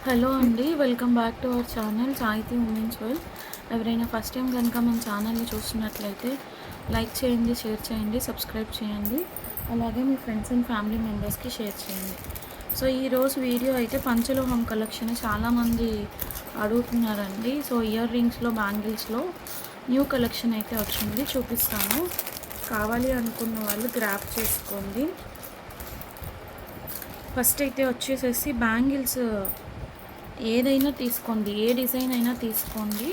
Hello అండి, welcome back to our channel సాహితీ women's world. ఎవరైనా ఫస్ట్ టైం కనుక మన ఛానల్ని చూస్తున్నట్లయితే లైక్ చేయండి, షేర్ చేయండి, సబ్స్క్రైబ్ చేయండి. అలాగే మీ ఫ్రెండ్స్ అండ్ ఫ్యామిలీ మెంబర్స్కి షేర్ చేయండి. సో ఈరోజు వీడియో అయితే పంచలోహం కలెక్షన్ చాలామంది అడుగుతున్నారండి. సో ఇయర్ రింగ్స్లో, బ్యాంగిల్స్లో న్యూ కలెక్షన్ అయితే వచ్చింది, చూపిస్తాను. కావాలి అనుకున్న వాళ్ళు గ్రాప్ చేసుకోండి. ఫస్ట్ అయితే వచ్చేసేసి బ్యాంగిల్స్ ఏదైనా తీసుకోండి, ఏ డిజైన్ అయినా తీసుకోండి.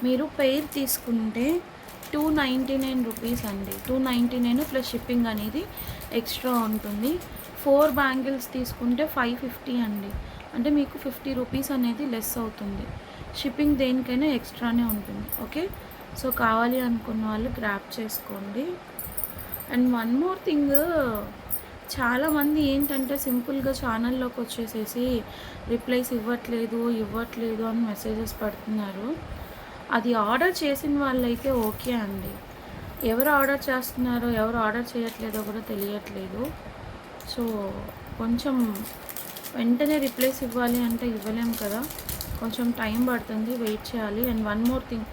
మీరు పెయిర్ తీసుకుంటే 299 రూపీస్ అండి. 299 ప్లస్ షిప్పింగ్ అనేది ఎక్స్ట్రా ఉంటుంది. 4 బ్యాంగిల్స్ తీసుకుంటే 550 అండి. అంటే మీకు 50 రూపీస్ అనేది లెస్ అవుతుంది. షిప్పింగ్ దేనికైనా ఎక్స్ట్రానే ఉంటుంది. ఓకే, సో కావాలి అనుకున్న వాళ్ళు గ్రాప్ చేసుకోండి. అండ్ వన్ మోర్ థింగ్, చాలామంది ఏంటంటే సింపుల్గా ఛానల్లోకి వచ్చేసేసి రిప్లైస్ ఇవ్వట్లేదు అని మెసేజెస్ పెడుతున్నారు. అది ఆర్డర్ చేసిన వాళ్ళైతే ఓకే అండి. ఎవరు ఆర్డర్ చేస్తున్నారో ఎవరు ఆర్డర్ చేయట్లేదో కూడా తెలియట్లేదు. సో కొంచెం వెంటనే రిప్లైస్ ఇవ్వాలి అంటే ఇవ్వలేము కదా, కొంచెం టైం పడుతుంది, వెయిట్ చేయాలి. అండ్ వన్ మోర్ థింగ్,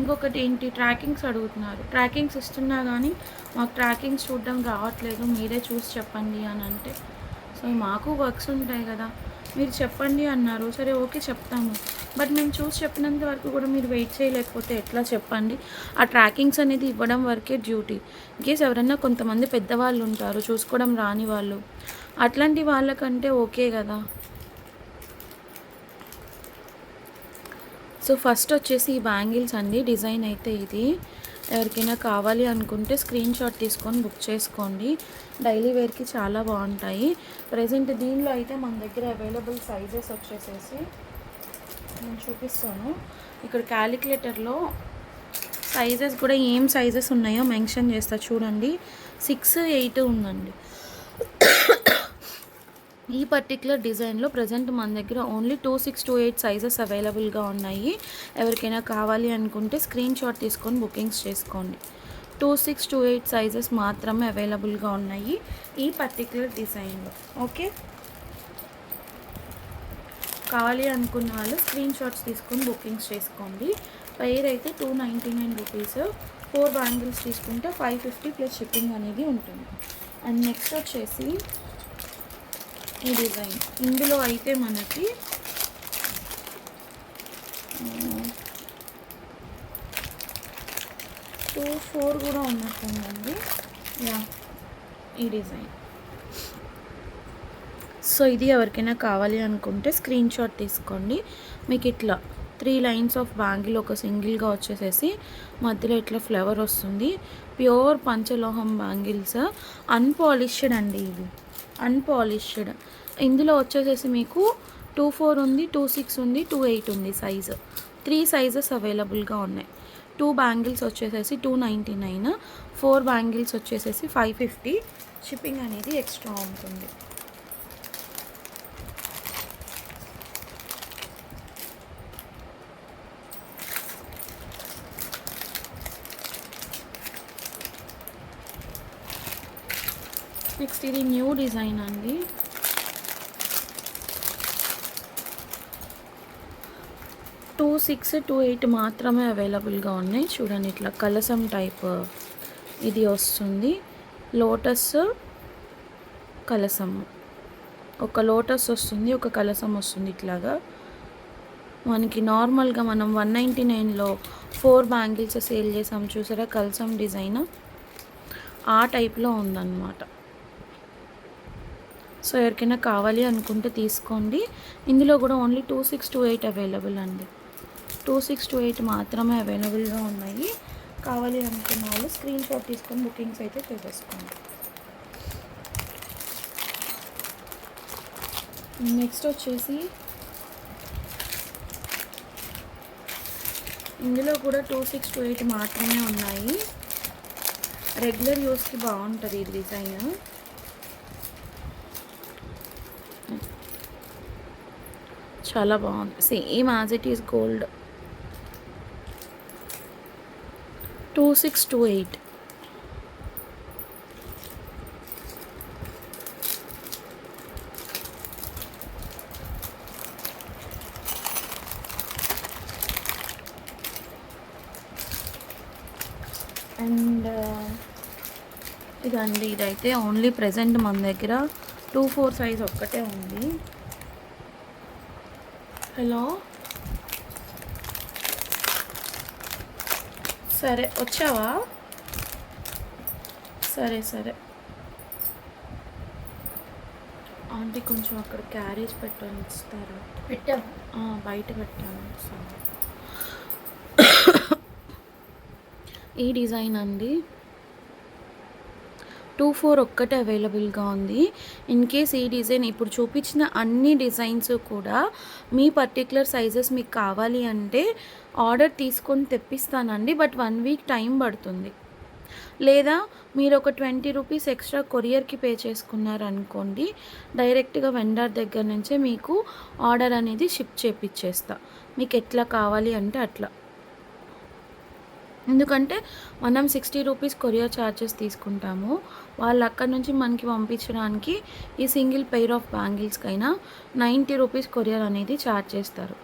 ఇంకొకటి ఏంటి, ట్రాకింగ్స్ అడుగుతున్నారు. ట్రాకింగ్స్ ఇస్తున్నా కానీ మాకు ట్రాకింగ్స్ చూడడం రావట్లేదు, మీరే చూసి చెప్పండి అని అంటే, సో మాకు వర్క్స్ ఉంటాయి కదా, మీరు చెప్పండి అన్నారు. సరే ఓకే చెప్తాము, బట్ మేము చూసి చెప్పినంత వరకు కూడా మీరు వెయిట్ చేయలేకపోతే ఎట్లా చెప్పండి. ఆ ట్రాకింగ్స్ అనేది ఇవ్వడం వరకే డ్యూటీ. ఇన్కేస్ ఎవరైనా కొంతమంది పెద్దవాళ్ళు ఉంటారు, చూసుకోవడం రాని వాళ్ళు, అట్లాంటి వాళ్ళకంటే ఓకే కదా. సో ఫస్ట్ వచ్చేసి ఈ బ్యాంగిల్స్ అండి. డిజైన్ అయితే ఇది. ఎవరికైనా కావాలి అనుకుంటే స్క్రీన్ షాట్ తీసుకొని బుక్ చేసుకోండి. డైలీ వేర్కి చాలా బాగుంటాయి. ప్రజెంట్ దీనిలో అయితే మన దగ్గర అవైలబుల్ సైజెస్ వచ్చేసేసి నేను చూపిస్తాను. ఇక్కడ క్యాలిక్యులేటర్లో సైజెస్ కూడా ఏం సైజెస్ ఉన్నాయో మెన్షన్ చేస్తా చూడండి. 6, 8 ఉందండి. ఈ పర్టిక్యులర్ డిజైన్లో ప్రజెంట్ మన దగ్గర ఓన్లీ 2, 6, 2, 8 సైజెస్ అవైలబుల్గా ఉన్నాయి. ఎవరికైనా కావాలి అనుకుంటే స్క్రీన్ షాట్ తీసుకొని బుకింగ్స్ చేసుకోండి. 2, 6, 2, 8 సైజెస్ మాత్రమే అవైలబుల్గా ఉన్నాయి ఈ పర్టిక్యులర్ డిజైన్లో. ఓకే, కావాలి అనుకున్న వాళ్ళు స్క్రీన్ షాట్స్ తీసుకొని బుకింగ్స్ చేసుకోండి. పెయిర్ అయితే 299 రూపీస్. 4 బ్యాంగిల్స్ తీసుకుంటే 550 ప్లస్ షిప్పింగ్ అనేది ఉంటుంది. అండ్ నెక్స్ట్ వచ్చేసి ఈ డిజైన్. ఇందులో అయితే మనకి 2, 4 కూడా ఉన్నట్టుందండి. యా, ఈ డిజైన్. సో ఇది ఎవరికైనా కావాలి అనుకుంటే స్క్రీన్ షాట్ తీసుకోండి. మీకు ఇట్లా 3 లైన్స్ ఆఫ్ బ్యాంగిల్ ఒక సింగిల్గా వచ్చేసేసి మధ్యలో ఇట్లా ఫ్లవర్ వస్తుంది. ప్యూర్ పంచలోహం బ్యాంగిల్స్, అన్పాలిష్డ్ అండి. ఇది అన్పాలిష్డ్. ఇందులో వచ్చేసేసి మీకు 2, 4 ఉంది, 2, 6 ఉంది, 2, 8 ఉంది సైజు. 3 సైజెస్ అవైలబుల్గా ఉన్నాయి. 2 బ్యాంగిల్స్ వచ్చేసేసి 299, 4 బ్యాంగిల్స్ వచ్చేసేసి 550. షిప్పింగ్ అనేది ఎక్స్ట్రా ఉంటుంది. నెక్స్ట్ ఇది న్యూ డిజైన్ అండి. 2, 6, 2, 8 మాత్రమే అవైలబుల్గా ఉన్నాయి. చూడండి, ఇట్లా కలసం టైప్ ఇది వస్తుంది. లోటస్ కలసం, ఒక లోటస్ వస్తుంది, ఒక కలసం వస్తుంది. ఇట్లాగా మనకి నార్మల్గా మనం 199లో 4 బ్యాంగిల్స్ సేల్ చేసాం చూసారా, కలసం డిజైన్ ఆ టైప్లో ఉందన్నమాట. సో ఎవరికైనా కావాలి అనుకుంటే తీసుకోండి. ఇందులో కూడా ఓన్లీ 2, 6, 2, 8 అవైలబుల్ అండి. 2, 6, 2, 8 మాత్రమే అవైలబుల్గా ఉన్నాయి. కావాలి అనుకున్న వాళ్ళు స్క్రీన్ షాట్ తీసుకొని బుకింగ్స్ అయితే చేసేసుకోండి. నెక్స్ట్ వచ్చేసి ఇందులో కూడా 2, 6, 2, 8 మాత్రమే ఉన్నాయి. రెగ్యులర్ యూస్కి బాగుంటుంది ఈ డిజైన్. చాలా బాగుంది, same as it is gold. 2, 6, 2, 8. And ఇదండి, ఇదైతే ఓన్లీ ప్రెజెంట్ మన దగ్గర 2-4 సైజ్ ఒక్కటే ఉంది. హలో, సరే వచ్చావా? సరే సరే ఆంటీ కొంచెం అక్కడ క్యారేజ్ పెట్టని ఇస్తారు. పెట్టాము, బయట పెట్టాను. సో ఈ డిజైన్ అండి 2-4 ఒక్కటే అవైలబుల్గా ఉంది. ఇన్ కేస్ ఈ డిజైన్ ఇప్పుడు చూపించిన అన్ని డిజైన్స్ కూడా మీ పర్టికులర్ సైజెస్ మీకు కావాలి అంటే ఆర్డర్ తీసుకొని తెప్పిస్తానండి. బట్ 1 వీక్ టైం పడుతుంది. లేదా మీరు ఒక 20 రూపీస్ ఎక్స్ట్రా కొరియర్కి పే చేసుకున్నారనుకోండి, డైరెక్ట్గా వెండర్ దగ్గర నుంచే మీకు ఆర్డర్ అనేది షిప్ చేపిచ్చేస్తా. మీకు ఎట్లా కావాలి అంటే అట్లా. ఎందుకంటే మనం 60 రూపీస్ కొరియర్ ఛార్జెస్ తీసుకుంటాము. వాళ్ళు అక్కడ నుంచి మనకి పంపించడానికి ఈ సింగిల్ పెయిర్ ఆఫ్ బ్యాంగిల్స్కైనా 90 రూపీస్ కొరియర్ అనేది ఛార్జ్ చేస్తారు.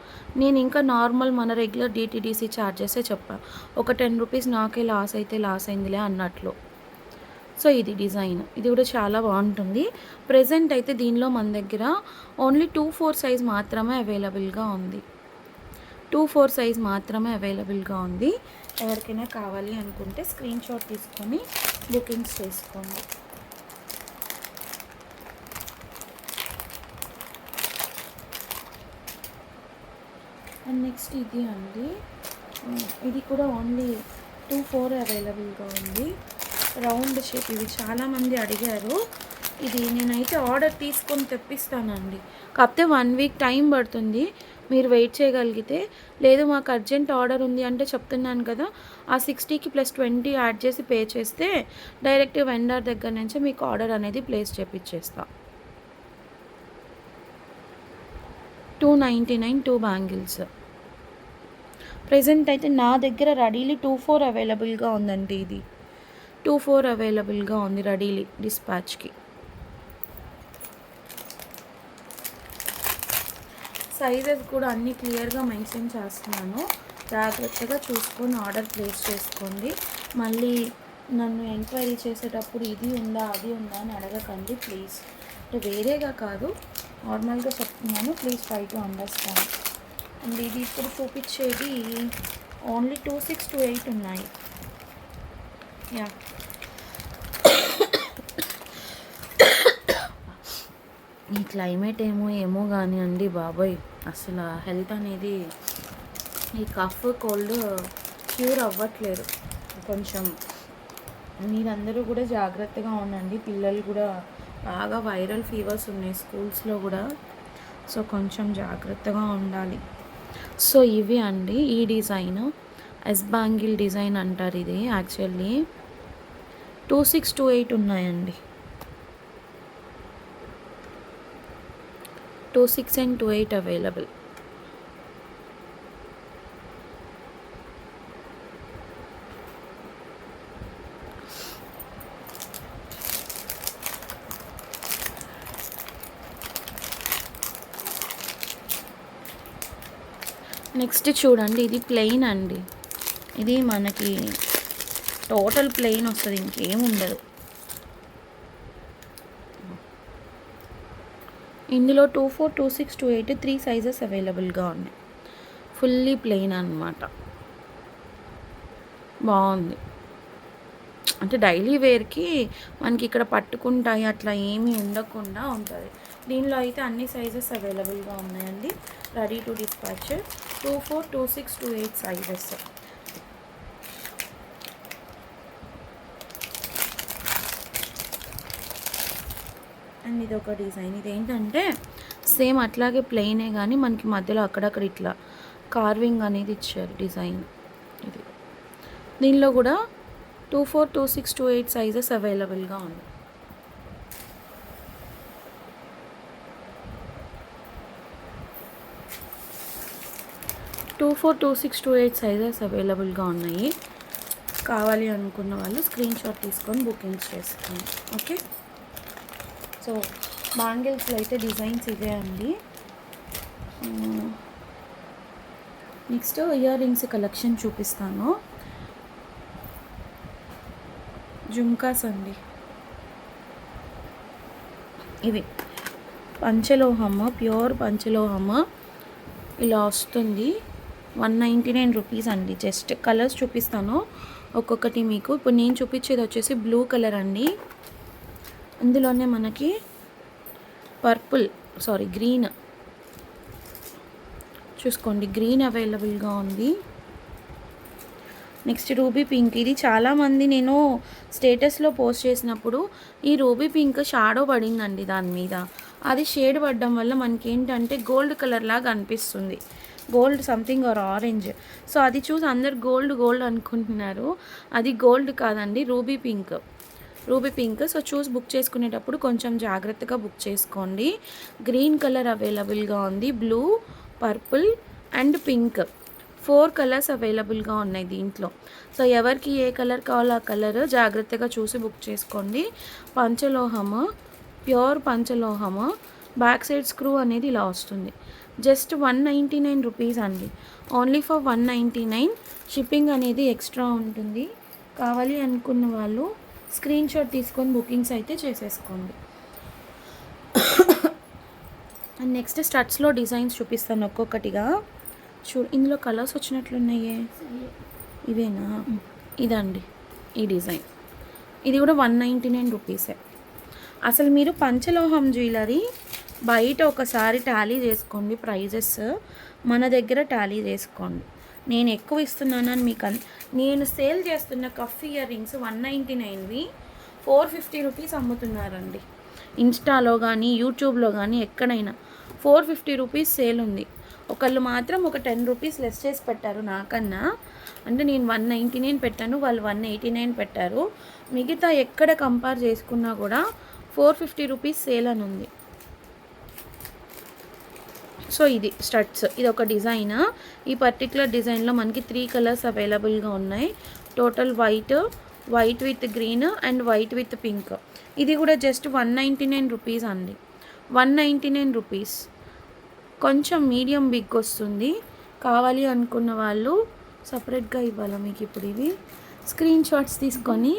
నేను ఇంకా నార్మల్ మన రెగ్యులర్ డిటీడీసీ ఛార్జెసే చెప్పాను. ఒక 10 రూపీస్ నాకే లాస్ అయితే లాస్ అయిందిలే అన్నట్లు. సో ఇది డిజైన్, ఇది కూడా చాలా బాగుంటుంది. ప్రెజెంట్ అయితే దీనిలో మన దగ్గర ఓన్లీ 2-4 సైజ్ మాత్రమే అవైలబుల్గా ఉంది. 2-4 సైజ్ మాత్రమే అవైలబుల్గా ఉంది. ఎవరికైనా కావాలి అనుకుంటే స్క్రీన్ షాట్ తీసుకొని బుకింగ్స్ చేసుకోండి. అండ్ నెక్స్ట్ ఇది అండి, ఇది కూడా ఓన్లీ 2-4 అవైలబుల్గా ఉంది. రౌండ్ షేప్, ఇవి చాలామంది అడిగారు. ఇది నేనైతే ఆర్డర్ తీసుకొని తెప్పిస్తానండి. కాకపోతే 1 వీక్ టైం పడుతుంది. మీరు వెయిట్ చేయగలిగితే. లేదు మాకు అర్జెంట్ ఆర్డర్ ఉంది అంటే చెప్తున్నాను కదా, ఆ 60కి +20 యాడ్ చేసి పే చేస్తే డైరెక్ట్ వెండర్ దగ్గర నుంచి మీకు ఆర్డర్ అనేది ప్లేస్ చేపిచ్చేస్తా. 299 2 బ్యాంగిల్స్. ప్రెజెంట్ అయితే నా దగ్గర రెడీలీ 2-4 అవైలబుల్గా ఉందండి. ఇది 2-4 అవైలబుల్గా ఉంది రెడీలీ డిస్పాచ్కి. సైజెస్ కూడా అన్నీ క్లియర్గా మెన్షన్ చేస్తున్నాను. జాగ్రత్తగా చూసుకొని ఆర్డర్ ప్లేస్ చేసుకోండి. మళ్ళీ నన్ను ఎంక్వైరీ చేసేటప్పుడు ఇది ఉందా అది ఉందా అని అడగకండి ప్లీజ్. అంటే వేరేగా కాదు, నార్మల్గా చెప్తున్నాను. Please try to understand. And ఇది ఇప్పుడు చూపించేది ఓన్లీ 2628 ఉన్నాయి. యా, ఈ క్లైమేట్ ఏమో కానీ అండి బాబోయ్, అసలు హెల్త్ అనేది ఈ కఫ్ కోల్డ్ క్యూర్ అవ్వట్లేదు. కొంచెం మీరందరూ కూడా జాగ్రత్తగా ఉండండి. పిల్లలు కూడా బాగా వైరల్ ఫీవర్స్ ఉన్నాయి స్కూల్స్లో కూడా. సో కొంచెం జాగ్రత్తగా ఉండాలి. సో ఇవి అండి ఈ డిజైన్, ఎస్ బ్యాంగిల్ డిజైన్ అంటారు. ఇది యాక్చువల్లీ 2628 ఉన్నాయండి. 26 and 28 అవైలబుల్. నెక్స్ట్ చూడండి, ఇది ప్లెయిన్ అండి. ఇది మనకి టోటల్ ప్లెయిన్ వస్తుంది, ఇంకేం ఉండదు. ఇందులో 2-4, 2-6, 2-8 3 సైజెస్ అవైలబుల్గా ఉన్నాయి. ఫుల్లీ ప్లెయిన్ అన్నమాట. బాగుంది. అంటే డైలీ వేర్కి మనకి ఇక్కడ పట్టుకుంటాయి అట్లా ఏమీ ఉండకుండా ఉంటుంది. దీనిలో అయితే అన్ని సైజెస్ అవైలబుల్గా ఉన్నాయండి. Ready to dispatch. 2-4, 2-6, 2-8 sizes. And ఇది ఒక డిజైన్. ఇదేంటంటే సేమ్ అట్లాగే ప్లెయినే కానీ మనకి మధ్యలో అక్కడక్కడ ఇట్లా కార్వింగ్ అనేది ఇచ్చారు డిజైన్. ఇది దీనిలో కూడా 2-4, 2-6, 2-8 సైజెస్ అవైలబుల్గా ఉంది. టూ 2-6, 2-8 సైజెస్ అవైలబుల్గా ఉన్నాయి. కావాలి అనుకున్న వాళ్ళు స్క్రీన్ షాట్ తీసుకొని బుకింగ్స్ చేసుకోండి. ఓకే, సో బ్యాంగిల్స్లో అయితే డిజైన్స్ ఇదే అండి. నెక్స్ట్ ఇయర్ రింగ్స్ కలెక్షన్ చూపిస్తాను. జుమ్కాస్ అండి ఇవి. పంచలోహమ్మ, ప్యూర్ పంచలోహమ్మ ఇలా వస్తుంది. 199 రూపీస్ అండి. జస్ట్ కలర్స్ చూపిస్తాను ఒక్కొక్కటి మీకు. ఇప్పుడు నేను చూపించేది వచ్చేసి బ్లూ కలర్ అండి. అందులోనే మనకి గ్రీన్ చూసుకోండి, గ్రీన్ అవైలబుల్గా ఉంది. Next ruby pink. ఇది చాలామంది నేను స్టేటస్లో పోస్ట్ చేసినప్పుడు ఈ రూబీ పింక్ షాడో పడిందండి దాని మీద. అది షేడ్ పడడం వల్ల మనకి ఏంటంటే గోల్డ్ కలర్ లాగా అనిపిస్తుంది, gold something or orange. So అది చూసి అందరు గోల్డ్ అనుకుంటున్నారు. అది గోల్డ్ కాదండి, రూబీ పింక్. సో చూసి బుక్ చేసుకునేటప్పుడు కొంచెం జాగ్రత్తగా బుక్ చేసుకోండి. గ్రీన్ కలర్ అవైలబుల్గా ఉంది, blue, purple and pink. 4 colours అవైలబుల్గా ఉన్నాయి దీంట్లో. సో ఎవరికి ఏ కలర్ కావాలో ఆ కలర్ జాగ్రత్తగా చూసి బుక్ చేసుకోండి. పంచలోహము, ప్యూర్ పంచలోహము. బ్యాక్ సైడ్ స్క్రూ అనేది ఇలా వస్తుంది. జస్ట్ 199 రూపీస్ అండి. Only for 199. షిప్పింగ్ అనేది ఎక్స్ట్రా ఉంటుంది. కావాలి అనుకున్న వాళ్ళు స్క్రీన్ షాట్ తీసుకొని బుకింగ్స్ అయితే చేసేసుకోండి. అండ్ నెక్స్ట్ స్టడ్స్లో డిజైన్స్ చూపిస్తాను ఒక్కొక్కటిగా. ఇందులో కలర్స్ వచ్చినట్లున్నాయే, ఇవేనా? ఇదండి ఈ డిజైన్. ఇది కూడా 199 రూపీసే. అసలు మీరు పంచలోహం జ్యువెలరీ బయట ఒకసారి టాలీ చేసుకోండి ప్రైజెస్, మన దగ్గర టాలీ చేసుకోండి. నేను ఎక్కువ ఇస్తున్నానని మీకు నేను సేల్ చేస్తున్న కఫ్ ఇయర్ రింగ్స్ 199వి 450 రూపీస్ అమ్ముతున్నారండి. ఇన్స్టాలో కానీ యూట్యూబ్లో కానీ ఎక్కడైనా 450 రూపీస్ సేల్ ఉంది. ఒకళ్ళు మాత్రం ఒక 10 రూపీస్ లెస్ చేసి పెట్టారు నాకన్నా. అంటే నేను 199 పెట్టాను, వాళ్ళు 189 పెట్టారు. మిగతా ఎక్కడ కంపేర్ చేసుకున్నా కూడా 450 రూపీస్ సేల్ అని ఉంది. సో ఇది స్టడ్స్, ఇది ఒక డిజైన్. ఈ పర్టికులర్ డిజైన్లో మనకి 3 కలర్స్ అవైలబుల్గా ఉన్నాయి. Total white with green and white with pink. ఇది కూడా జస్ట్ 199 రూపీస్ అండి. 199 రూపీస్. కొంచెం మీడియం బిగ్ వస్తుంది. కావాలి అనుకున్న వాళ్ళు సపరేట్గా ఇవ్వాలా మీకు ఇప్పుడు ఇవి? స్క్రీన్ షాట్స్ తీసుకొని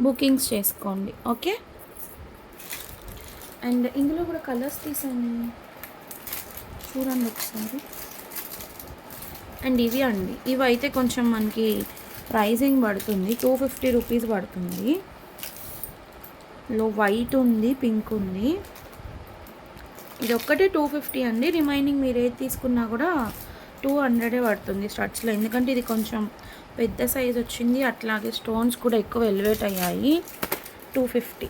బుకింగ్స్ చేసుకోండి, ఓకే? అండ్ ఇందులో కూడా కలర్స్ తీసాను, చూడండి ఒకసారి. అండ్ ఇవి అండి, ఇవి అయితే కొంచెం మనకి ప్రైజింగ్ పడుతుంది, 250 రూపీస్ పడుతుంది. లో వైట్ ఉంది, పింక్ ఉంది. ఇది ఒక్కటే 250 అండి. రిమైనింగ్ మీరు ఏది తీసుకున్నా కూడా 200 పడుతుంది స్టడ్స్లో. ఎందుకంటే ఇది కొంచెం పెద్ద సైజ్ వచ్చింది, అట్లాగే స్టోన్స్ కూడా ఎక్కువ ఎలివేట్ అయ్యాయి. 250.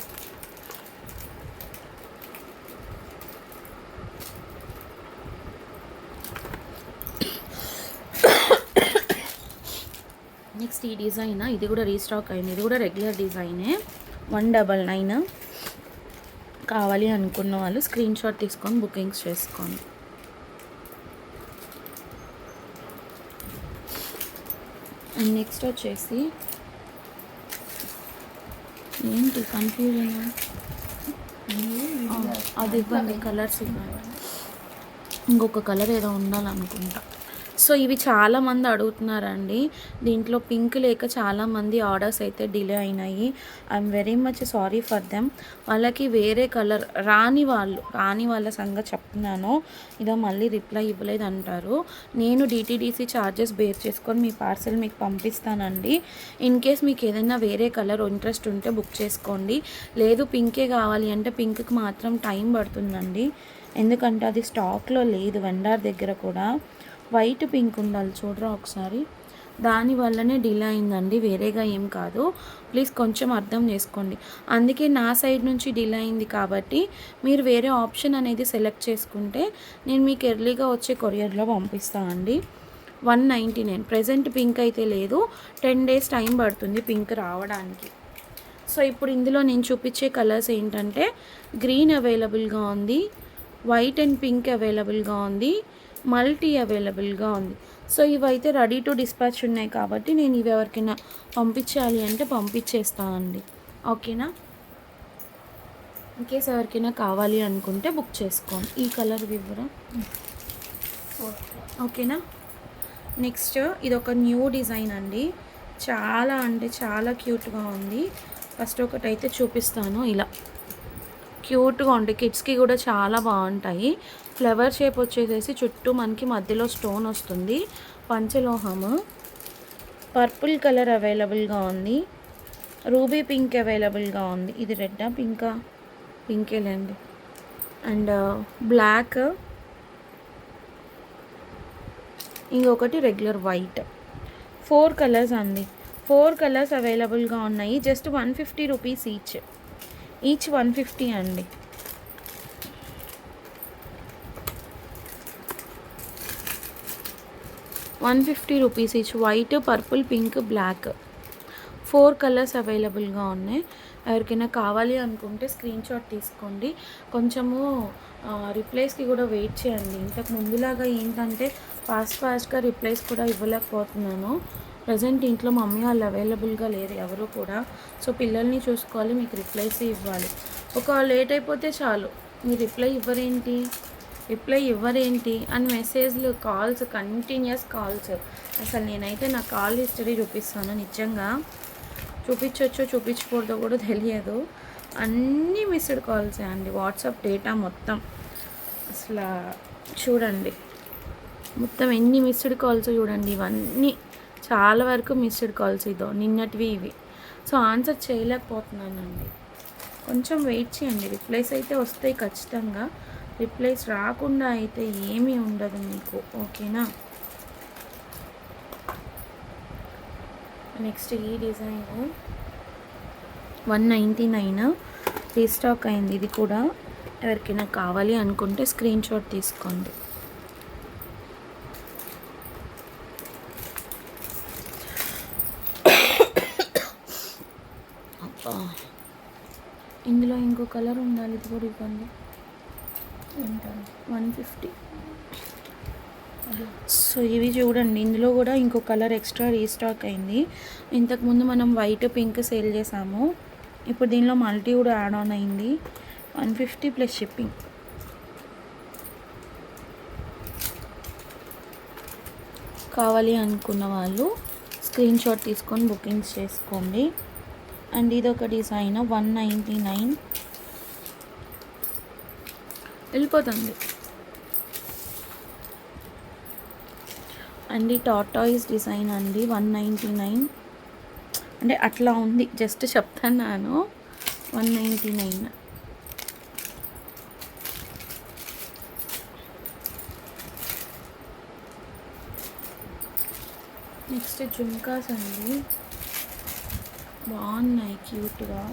నెక్స్ట్ ఈ డిజైన్, ఇది కూడా రీస్టాక్ అయింది. ఇది కూడా రెగ్యులర్ డిజైనే, 199. కావాలి అనుకున్న వాళ్ళు స్క్రీన్ షాట్ తీసుకొని బుకింగ్స్ చేసుకోండి. అండ్ నెక్స్ట్ వచ్చేసి ఏంటి కన్ఫ్యూజన్, అది ఇవ్వండి, కలర్స్ ఇవ్వండి. ఇంకొక కలర్ ఏదో ఉండాలనుకుంటా. సో ఇవి చాలామంది అడుగుతున్నారండి. దీంట్లో పింక్ లేక చాలామంది ఆర్డర్స్ అయితే డిలే అయినాయి. I'm very much sorry for them. వాళ్ళకి వేరే కలర్ రాని వాళ్ళ సంగతి చెప్తున్నాను. ఇదో మళ్ళీ రిప్లై ఇవ్వలేదు అంటారు. నేను DTDC ఛార్జెస్ బేర్ చేసుకొని మీ పార్సెల్ మీకు పంపిస్తానండి. ఇన్ కేస్ మీకు ఏదైనా వేరే కలర్ ఇంట్రెస్ట్ ఉంటే బుక్ చేసుకోండి. లేదు పింకే కావాలి అంటే పింక్కి మాత్రం టైం పడుతుందండి. ఎందుకంటే అది స్టాక్లో లేదు వెండర్ దగ్గర కూడా. వైట్ పింక్ ఉండాలి, చూడరా ఒకసారి. దానివల్లనే డిలే అయిందండి, వేరేగా ఏం కాదు. ప్లీజ్ కొంచెం అర్థం చేసుకోండి. అందుకే నా సైడ్ నుంచి డిలే అయింది కాబట్టి మీరు వేరే ఆప్షన్ అనేది సెలెక్ట్ చేసుకుంటే నేను మీకు ఎర్లీగా వచ్చే కొరియర్లో పంపిస్తానండి. 199. ప్రజెంట్ పింక్ అయితే లేదు, 10 డేస్ టైం పడుతుంది పింక్ రావడానికి. సో ఇప్పుడు ఇందులో నేను చూపించే కలర్స్ ఏంటంటే గ్రీన్ అవైలబుల్గా ఉంది, వైట్ అండ్ పింక్ అవైలబుల్గా ఉంది, మల్టీ అవైలబుల్గా ఉంది. సో ఇవైతే రెడీ టు డిస్పాచ్ ఉన్నాయి కాబట్టి నేను ఇవి ఎవరికైనా పంపించాలి అంటే పంపించేస్తానండి, ఓకేనా? ఇన్కేస్ ఎవరికైనా కావాలి అనుకుంటే బుక్ చేసుకోండి. ఈ కలర్ ఇవ్వరా, ఓకేనా? నెక్స్ట్ ఇది ఒక న్యూ డిజైన్ అండి. చాలా అంటే చాలా క్యూట్గా ఉంది. ఫస్ట్ ఒకటైతే చూపిస్తాను. ఇలా క్యూట్గా ఉంటాయి, కిడ్స్కి కూడా చాలా బాగుంటాయి. ఫ్లవర్ షేప్ వచ్చేసేసి చుట్టూ మనకి మధ్యలో స్టోన్ వస్తుంది. పంచలోహము, పర్పుల్ కలర్ అవైలబుల్గా ఉంది, రూబీ పింక్ అవైలబుల్గా ఉంది. ఇది రెడ్డా పింకా? పింకేలేండి. అండ్ బ్లాక్, ఇంకొకటి రెగ్యులర్ వైట్. 4 కలర్స్ అండి. 4 కలర్స్ అవైలబుల్గా ఉన్నాయి. జస్ట్ 150 రూపీస్ ఈచ్ 150 అండి. ₹150 each. White, purple, pink, black 4 colours అవైలబుల్గా ఉన్నాయి. ఎవరికైనా కావాలి అనుకుంటే స్క్రీన్ షాట్ తీసుకోండి. కొంచెము రిప్లైస్కి కూడా వెయిట్ చేయండి. ఇంతకు ముందులాగా ఏంటంటే ఫాస్ట్గా రిప్లైస్ కూడా ఇవ్వలేకపోతున్నాను. ప్రజెంట్ ఇంట్లో మమ్మీ వాళ్ళు అవైలబుల్గా లేరు ఎవరు కూడా. సో పిల్లల్ని చూసుకోవాలి, మీకు రిప్లైస్ ఇవ్వాలి. ఒక లేట్ అయిపోతే చాలు, మీరు రిప్లై ఇవ్వరేంటి అని మెసేజ్లు, కాల్స్, కంటిన్యూస్ కాల్స్. అసలు నేనైతే నా కాల్ హిస్టరీ చూపిస్తాను. నిజంగా చూపించవచ్చో చూపించకూడదో కూడా తెలియదు. అన్నీ మిస్డ్ కాల్సే అండి. వాట్సాప్ డేటా మొత్తం అసలు చూడండి, మొత్తం ఎన్ని మిస్డ్ కాల్స్ చూడండి. ఇవన్నీ చాలా వరకు మిస్డ్ కాల్స్. ఇదో నిన్నటివి ఇవి. సో ఆన్సర్ చేయలేకపోతున్నానండి. కొంచెం వెయిట్ చేయండి. రిప్లైస్ అయితే వస్తాయి ఖచ్చితంగా. రిప్లైస్ రాకుండా అయితే ఏమీ ఉండదు మీకు. ఓకేనా? నెక్స్ట్ ఈ డిజైన్ 199 రీస్టాక్ అయింది. ఇది కూడా ఎవరికైనా కావాలి అనుకుంటే స్క్రీన్ షాట్ తీసుకోండి. అబ్బా, ఇందులో ఇంకో కలర్ ఉండాలి. ఇది కూడా ఇవ్వండి. 150. సో ఇవి చూడండి, ఇందులో కూడా ఇంకో కలర్ ఎక్స్ట్రా రీస్టాక్ అయింది. ఇంతకుముందు మనం వైట్, పింక్ సేల్ చేసాము. ఇప్పుడు దీనిలో మల్టీ కూడా యాడ్ ఆన్ అయింది. 150 ప్లస్ షిప్పింగ్. కావాలి అనుకున్న వాళ్ళు స్క్రీన్ షాట్ తీసుకొని బుకింగ్స్ చేసుకోండి. అండ్ ఇది ఒక డిజైన్ 199 వెళ్ళిపోతుంది. అండ్ ఈ టార్టాయిస్ డిజైన్ అండి 199. అంటే అట్లా ఉంది, జస్ట్ చెప్తున్నాను. 199. నెక్స్ట్ జుమ్కాస్ అండి, బాగున్నాయి క్యూట్గా.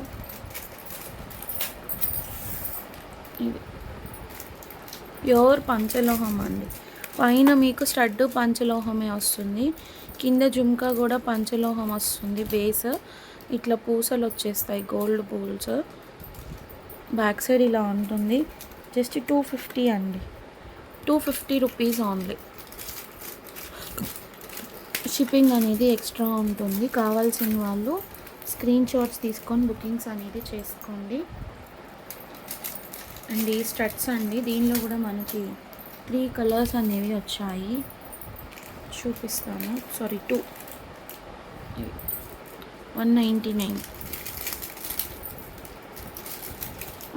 ఇవి ప్యూర్ పంచలోహం అండి. పైన మీకు స్టడ్ పంచలోహమే వస్తుంది, కింద జుమ్కా కూడా పంచలోహం వస్తుంది. బేస్ ఇట్లా పూసలు వచ్చేస్తాయి, గోల్డ్ పూల్స్. బ్యాక్ సైడ్ ఇలా ఉంటుంది. జస్ట్ 250 అండి. 250 రూపీస్ ఓన్లీ. షిప్పింగ్ అనేది ఎక్స్ట్రా ఉంటుంది. కావాల్సిన వాళ్ళు స్క్రీన్ షాట్స్ తీసుకొని బుకింగ్స్ అనేది చేసుకోండి. అండ్ ఈ స్టడ్స్ అండి, దీనిలో కూడా మనకి 3 కలర్స్ అనేవి వచ్చాయి. చూపిస్తాను. సారీ 2. 199.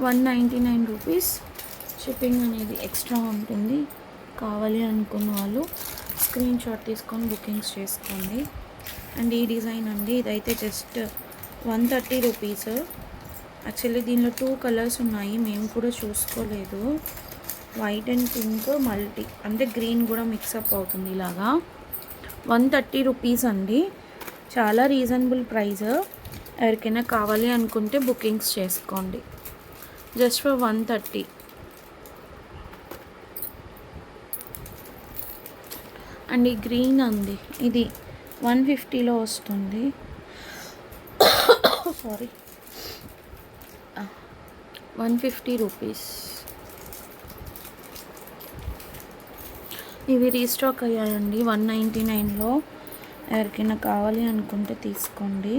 199 రూపీస్. షిప్పింగ్ అనేది ఎక్స్ట్రా ఉంటుంది. కావాలి అనుకున్న వాళ్ళు స్క్రీన్ షాట్ తీసుకొని బుకింగ్స్ చేసుకోండి. అండ్ ఈ డిజైన్ అండి, ఇదైతే జస్ట్ 130 రూపీస్. యాక్చువల్లీ దీనిలో 2 కలర్స్ ఉన్నాయి, మేము కూడా చూసుకోలేదు. వైట్ అండ్ పింక్ మల్టీ, అంటే గ్రీన్ కూడా మిక్సప్ అవుతుంది ఇలాగా. 130 రూపీస్ అండి, చాలా రీజనబుల్ ప్రైస్. ఎవరికైనా కావాలి అనుకుంటే బుకింగ్స్ చేసుకోండి. Just for 130. అండ్ ఈ గ్రీన్ అండి, ఇది 150లో వస్తుంది. Sorry, 150 rupees. ఇవి రీస్టాక్ అయ్యాయండి 199లో. ఎవరికైనా కావాలి అనుకుంటే తీసుకోండి.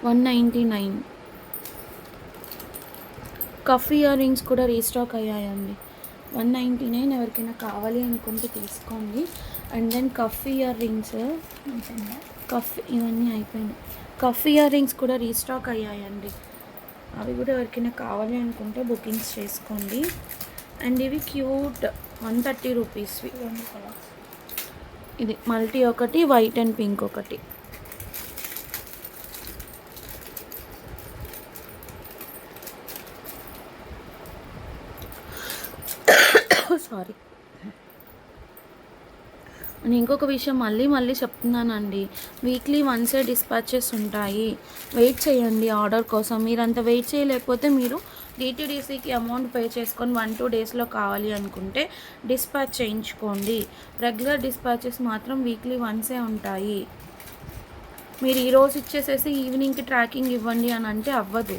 199. కఫ్ ఇయర్ రింగ్స్ కూడా రీస్టాక్ అయ్యాయండి. 199. ఎవరికైనా కావాలి అనుకుంటే తీసుకోండి. And then cuff earrings cuff ఇవన్నీ అయిపోయినాయి. కఫ్ ఇయర్ రింగ్స్ కూడా రీస్టాక్ అయ్యాయండి. అవి కూడా ఎవరికైనా కావాలి అనుకుంటే బుకింగ్స్ చేసుకోండి. అండ్ ఇవి క్యూట్ 130 రూపీస్వి. ఇది మల్టీ ఒకటి, వైట్ అండ్ పింక్ ఒకటి. సారీ. నేను ఇంకొక విషయం మళ్ళీ చెప్తున్నానండి, వీక్లీ వన్సే డిస్పాచెస్ ఉంటాయి. వెయిట్ చేయండి ఆర్డర్ కోసం. మీరు అంత వెయిట్ చేయలేకపోతే మీరు డిటీడీసీకి అమౌంట్ పే చేసుకొని 1-2 డేస్లో కావాలి అనుకుంటే డిస్పాచ్ చేయించుకోండి. రెగ్యులర్ డిస్పాచెస్ మాత్రం వీక్లీ వన్సే ఉంటాయి. మీరు ఈరోజు ఇచ్చేసేసి ఈవినింగ్కి ట్రాకింగ్ ఇవ్వండి అని అంటే అవ్వదు.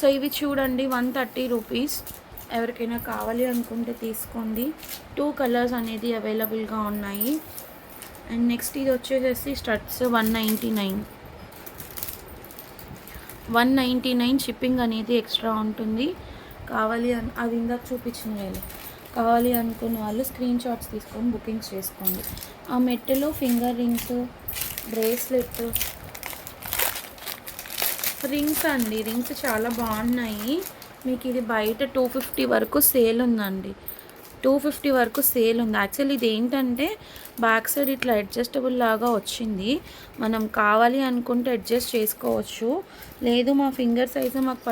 సో ఇవి చూడండి 130 రూపీస్. ఎవరికైనా కావాలి అనుకుంటే తీసుకోండి. 2 కలర్స్ అనేది అవైలబుల్గా ఉన్నాయి. అండ్ నెక్స్ట్ ఇది వచ్చేసేసి స్టడ్స్ 199 షిప్పింగ్ అనేది ఎక్స్ట్రా ఉంటుంది. కావాలి అది ఇందాక చూపించిన కావాలి అనుకున్న వాళ్ళు స్క్రీన్ షాట్స్ తీసుకొని బుకింగ్స్ చేసుకోండి. ఆ మెట్టెలో ఫింగర్ రింగ్స్, బ్రేస్లెట్, రింగ్స్ అండి. రింగ్స్ చాలా బాగున్నాయి. మీకు ఇది బయట 250 వరకు సేల్ ఉందండి. 250 వరకు సేల్ ఉంది. యాక్చువల్లీ ఇది ఏంటంటే బ్యాక్ సైడ్ ఇట్లా అడ్జస్టబుల్ లాగా వచ్చింది. మనం కావాలి అనుకుంటే అడ్జస్ట్ చేసుకోవచ్చు. లేదు మా ఫింగర్ సైజు మాకు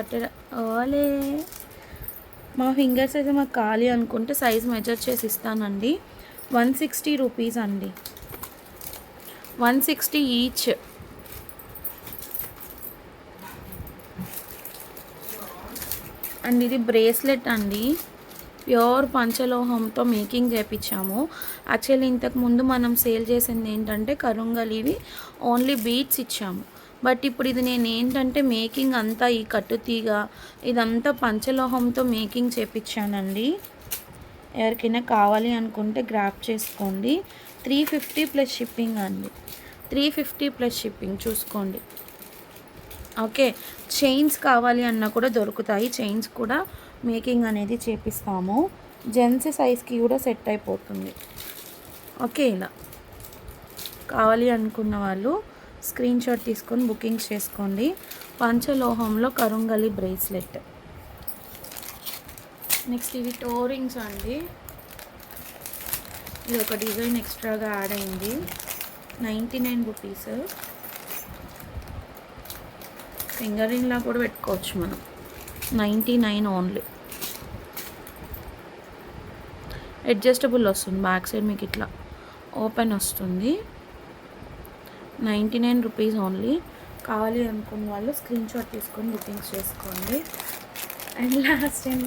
మా ఫింగర్ సైజు మాకు కావాలి అనుకుంటే సైజ్ మెజర్ చేసి ఇస్తానండి. 160 రూపీస్ అండి. 160 ఈచ్. అండ్ ఇది బ్రేస్లెట్ అండి. ప్యూర్ పంచలోహంతో మేకింగ్ చేయించాము. యాక్చువల్లీ ఇంతకుముందు మనం సేల్ చేసింది ఏంటంటే కరుంగలివి ఓన్లీ బీడ్స్ ఇచ్చాము. బట్ ఇప్పుడు ఇది నేను ఏంటంటే మేకింగ్ అంతా ఈ కట్టుతీగ ఇదంతా పంచలోహంతో మేకింగ్ చేయించానండి. ఎవరికైనా కావాలి అనుకుంటే గ్రాప్ చేసుకోండి. 350 ప్లస్ షిప్పింగ్ అండి. 350 ప్లస్ షిప్పింగ్ చూసుకోండి. ఓకే. చైన్స్ కావాలి అన్నా కూడా దొరుకుతాయి. చైన్స్ కూడా మేకింగ్ అనేది చేపిస్తాము. జెంట్స్ సైజ్కి కూడా సెట్ అయిపోతుంది. ఓకే. ఇలా కావాలి అనుకున్న వాళ్ళు స్క్రీన్ షాట్ తీసుకొని బుకింగ్స్ చేసుకోండి. పంచలోహంలో కరుంగలి బ్రేస్లెట్. నెక్స్ట్ ఇవి టోరింగ్స్ అండి. ఇది ఒక డిజైన్ ఎక్స్ట్రాగా యాడ్ అయింది. 99 రూపీస్. ఫింగర్ రింగ్లా కూడా పెట్టుకోవచ్చు మనం. 99 ఓన్లీ. అడ్జస్టబుల్ వస్తుంది. బ్యాక్ సైడ్ మీకు ఇట్లా ఓపెన్ వస్తుంది. 99 రూపీస్ ఓన్లీ. కావాలి అనుకున్న వాళ్ళు స్క్రీన్ షాట్ తీసుకొని బుకింగ్స్ చేసుకోండి. And last time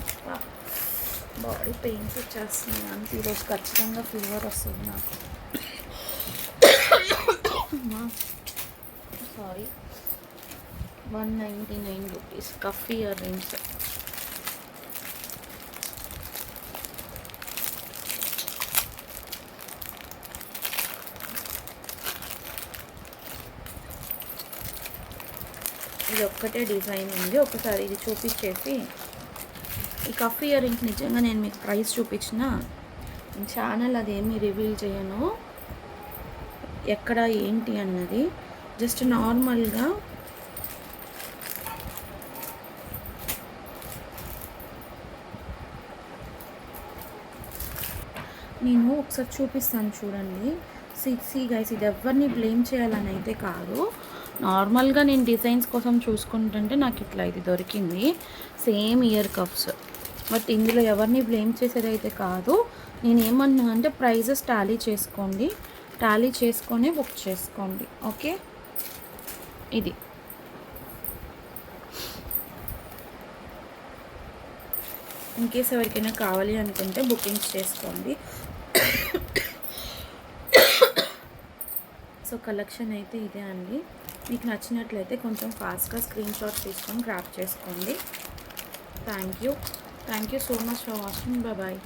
body pains వచ్చేస్తుంది. అంత ఈరోజు ఖచ్చితంగా ఫీవర్ వస్తుంది నాకు. Sorry. 199 rupees cuff earrings. ఇది ఒక్కటే డిజైన్ ఉంది. ఒకసారి ఇది చూపించేసి ఈ కఫ్ ఇయర్ రింగ్స్ నిజంగా నేను మీకు ప్రైస్ చూపించిన ఛానల్ అదేమీ రివీల్ చేయను ఎక్కడ ఏంటి అన్నది. జస్ట్ నార్మల్గా నేను ఒకసారి చూపిస్తాను చూడండి. సి గైస్, ఇది ఎవరిని బ్లేమ్ చేయాలని అయితే కాదు. నార్మల్గా నేను డిజైన్స్ కోసం చూసుకుంటుంటే నాకు ఇట్లా ఇది దొరికింది. Same ear cups. బట్ ఇందులో ఎవరిని బ్లేమ్ చేసేది అయితే కాదు. నేను ఏమన్నా అంటే ప్రైజెస్ టాలీ చేసుకోండి. టాలీ చేసుకొని బుక్ చేసుకోండి. ఓకే. ఇది ఇన్కేస్ ఎవరికైనా కావాలి అనుకుంటే బుకింగ్స్ చేసుకోండి. సో కలెక్షన్ అయితే ఇదే అండి. మీకు నచ్చినట్లయితే కొంచెం ఫాస్ట్గా స్క్రీన్ షాట్ తీసుకొని గ్రాప్ చేసుకోండి. Thank you so much for watching. Bye.